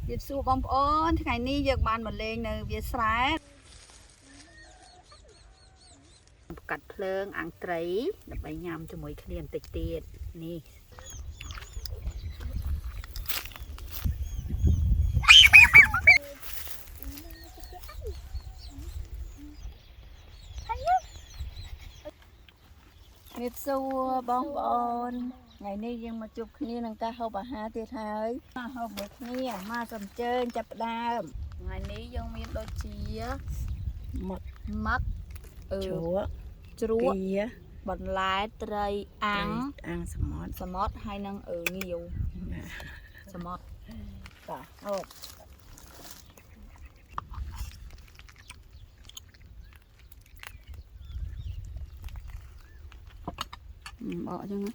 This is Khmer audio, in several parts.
Dịp xua bông ôn thì ngày ni giật bàn một lên nè Việt sái cắt phơn ăn trấy đập bánh nhằm cho mỗi cái tịch tiệt nè Dịp xua bông ôn ngày ni nhưng mà chụp kia năng ca hậu bà ha tiệt hơi hậu bực kia ma cầm chơi chập đam ngày ní dân miền đôi chia mắc chúa bật lái tray ăn smart hay năng ở nhiều smart cả hộp bỏ cho nó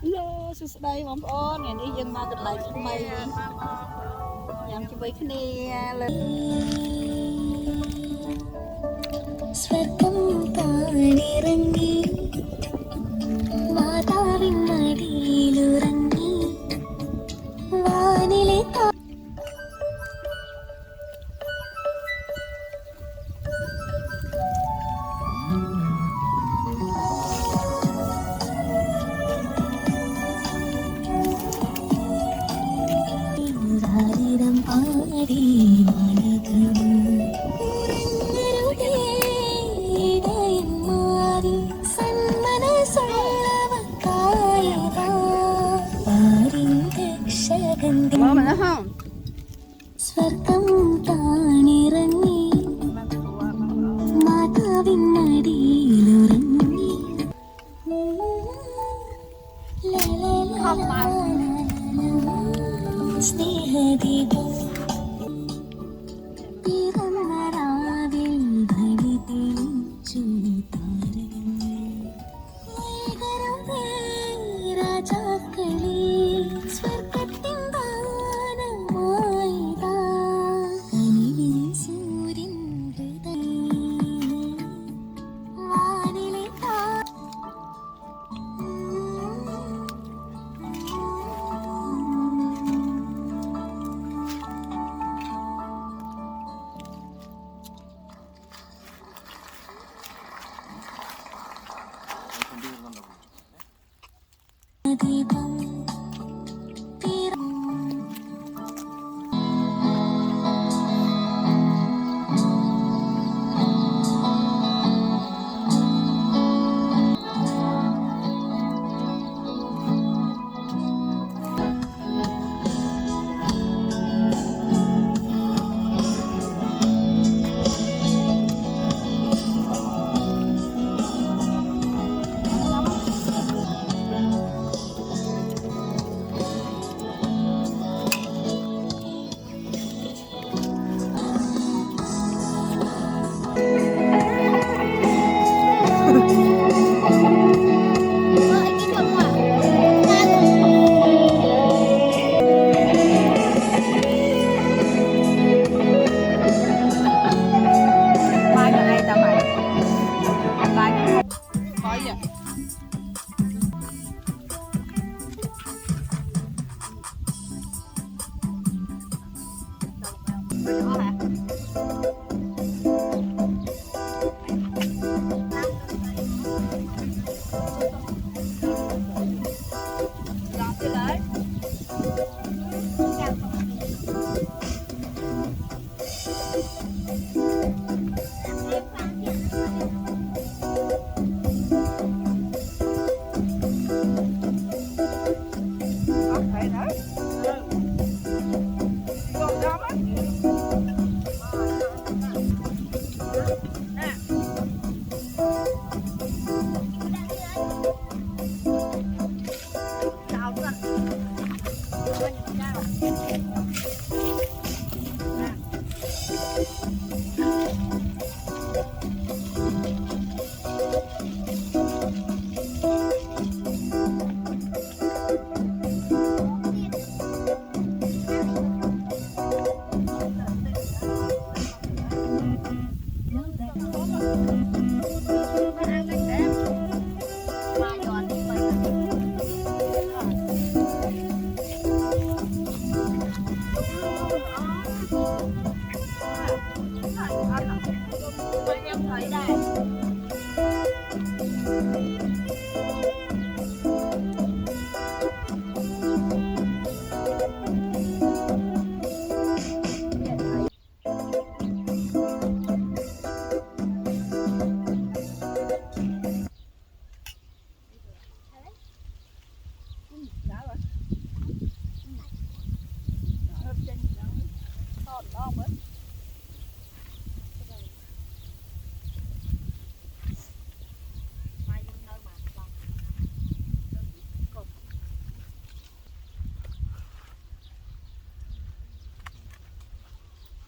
Hello, xin đây bóng ôn ngày đi dân ma cực lại cho mày nhằm cho mấy cái này lên Mama không? സ്വർഗം താനിറങ്ങി മാതാവിൻ മടിയിലുറങ്ങി സ്നേഹദീപം പിറന്ന രാവിൽ ബലി തെളിച്ചു താരകങ്ങൾ രാജാക്കളെ സ്വർഗത്തിൻ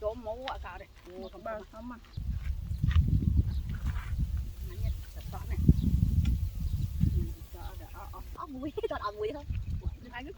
Trộm mũ ở cào đây. Ủa không bao không mà. Này sạch sọ này. Ốc muối, còn ốc muối thôi. Hai nước.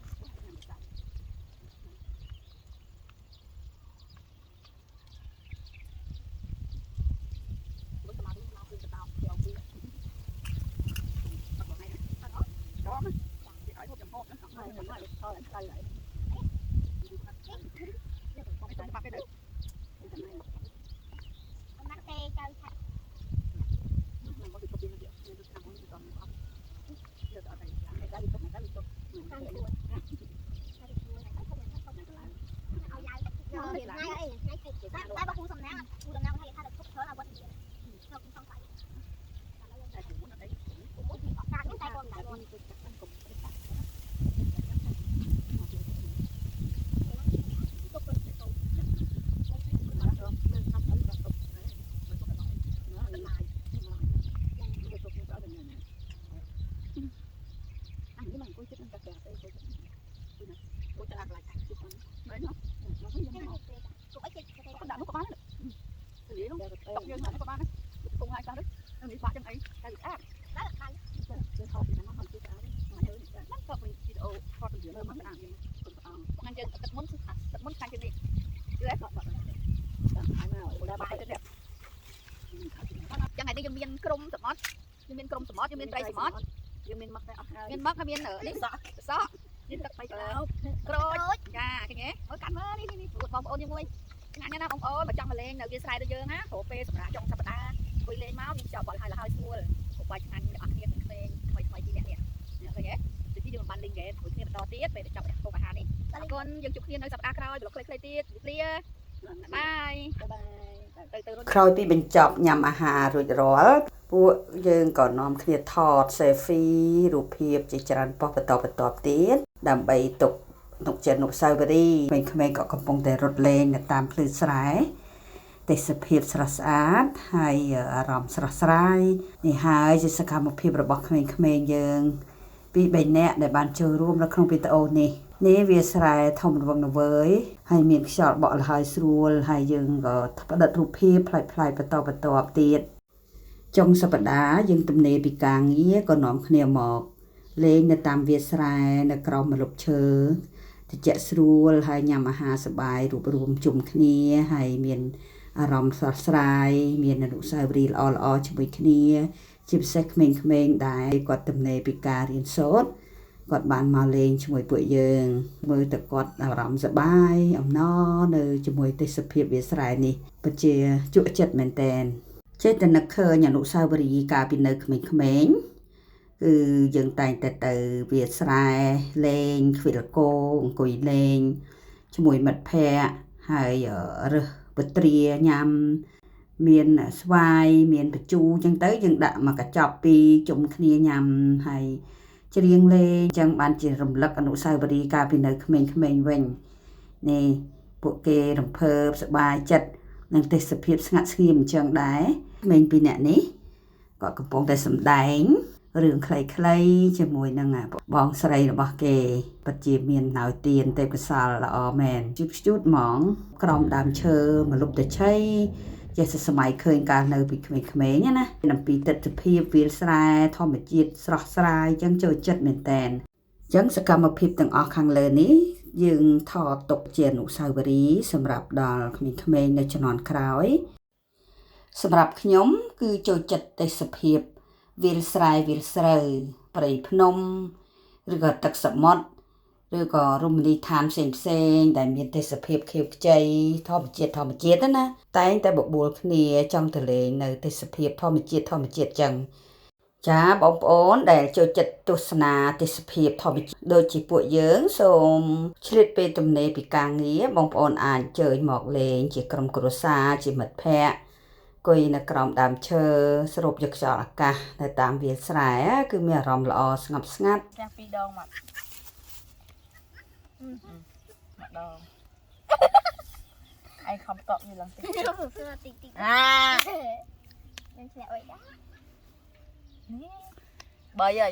Chẳng hạn đây miền Krom sầm mót, miền Krom sầm mót, miền Tây sầm mót, miền Bắc hay miền ở đấy sọ, miền Tây Krom, cha cái nhé, mới cắn mới đi bông ôn như vui, ngàn nha bông ôn mà trong mà lên đầu kia sai tôi dơ ná, thổ phê sầm đá trong sập đá, quỳ lên máu đi chào gọi hai là hai xua, một vài ngàn ăn kia mình phê, thôi thôi chi nè nè, cái nhé, từ khi đường bắn បន្តទៀតពេលទៅចាប់ហូបអាហារនេះអរគុណយើងជួបគ្នានៅសប្តាហ៍ក្រោយប្លុកខ្លីៗទៀតជម្រាបលាបាយទៅក្រោយពីបញ្ចប់ញ៉ាំអាហាររួចរាល់ពួកយើងក៏នាំគ្នាថត selfie រូបភាពជាច្រើនប៉ុស្តិ៍បន្តទៀតដើម្បីទុកជាអនុស្សាវរីយ៍ក្មេងៗក៏កំពុងតែរត់លេងនៅតាមភ្លឺស្រែទេសភាពស្រស់ស្អាតហើយអារម្មណ៍ស្រស់ស្រាយនេះហើយជាសកម្មភាពរបស់ក្មេងៗយើងពី3នាក់ដែលបានចូលរួមនៅក្នុងវីដេអូនេះវាស្រែធំរវឹងរវើយហើយមានខ្យល់បក់លហើយស្រួលហើយយើងក៏ផ្ដិតរូបភាពប្លែកៗបន្តទៀតចុងសប្តាហ៍យើងទំនេរពីការងារក៏នាំគ្នាមកលេងនៅតាមវាលស្រែនៅក្រោមម្លប់ឈើត្រជាក់ស្រួលហើយញ៉ាំអាហារសប្បាយរួបរวมជុំគ្នាហើយមានអារម្មណ៍ស្រស់ស្រាយមានអនុស្សាវរីយ៍ល្អៗជាមួយគ្នាជាពិសេសក្មេងៗដែរគាត់ទំនេរពីការរៀនសូត្រគាត់បានមកលេងជាមួយពួកយើងមើលទៅគាត់អារម្មណ៍សប្បាយអំណរនៅជាមួយទេសភាពវាលស្រែនេះពិតជាជក់ចិត្តមែនទែនចេះតែនឹកឃើញអនុស្សាវរីយ៍កាលពីនៅក្មេងៗគឺយើងតែងតែទៅវាលស្រែលេងខ្វិលគោអង្គុយលេងជាមួយមិត្តភ័ក្តិហើយរើសពត្រាញ៉ាំមានស្វាយមានបញ្ជូរអញ្ចឹងទៅយើងដាក់មកកញ្ចប់ពីជុំគ្នាញ៉ាំហើយច្រៀងលេងអញ្ចឹងបានជារំលឹកអនុស្សាវរីយ៍កាលពីនៅក្មេងៗវិញនេះពួកគេរំភើបសប្បាយចិត្តនឹងទេសភាពស្ងាត់ស្ងៀមអញ្ចឹងដែរក្មេងពីរនាក់នេះក៏កំពុងតែសម្ដែងរឿងខ្លីៗជាមួយនឹងបងស្រីរបស់គេពិតជាមានណៅទៀនទេពកោសលល្អមែនជូតហ្មងក្រោមដើមឈើម្លប់តឆៃចេះតែសម័យឃើញកាលនៅពីក្មេងៗណាអំពីទិដ្ឋភាពវាលស្រែធម្មជាតិស្រស់ស្រាយអញ្ចឹងចូលចិត្តមែនតើអញ្ចឹងសកម្មភាពទាំងអស់ខាងលើនេះយើងថតទុកជាអនុស្សាវរីយ៍សម្រាប់ដល់ក្មេងៗនៅជំនាន់ក្រោយសម្រាប់ខ្ញុំគឺចូលចិត្តទេសភាពវាលស្រែវាលស្រូវព្រៃភ្នំឬក៏ទឹកសមុទ្រឬក៏រមណីយដ្ឋានផ្សេងដែលមានទេសភាពខៀវខ្ចីធម្មជាតិណាតែងតែបបួលគ្នាចង់ទៅលេងនៅទេសភាពធម្មជាតិចឹងចាបងប្អូនដែលចូលចិត្តទស្សនាទេសភាពធម្មជាតិដូចជាពួកយើងសូមឆ្លៀតពេលទំនេរពីការងារបងប្អូនអាចអញ្ជើញមកលេងជាក្រុមគ្រួសារជាមិត្តភ័ក្តិគួយនៅក្រោមដើមឈើស្រូបយកខ្យល់អាកាសនៅតាមវាលស្រែគឺមានអារម្មណ៍ល្អស្ងប់ស្ងាត់ផ្ទះ2ដងមកម្ដងឯងខំតក់វាឡើងតិចតិចមានស្នាក់អុយដែរនេះបាយហើយ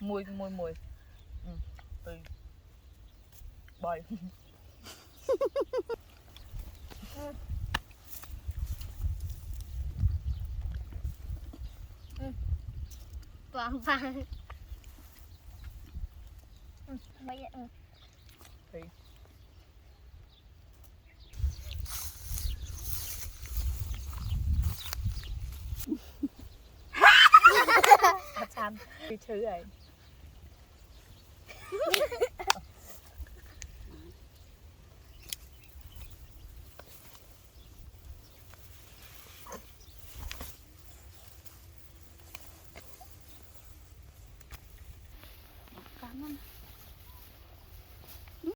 មួយពីបាយ Vâng. Bây giờ thì chăn cái thứ này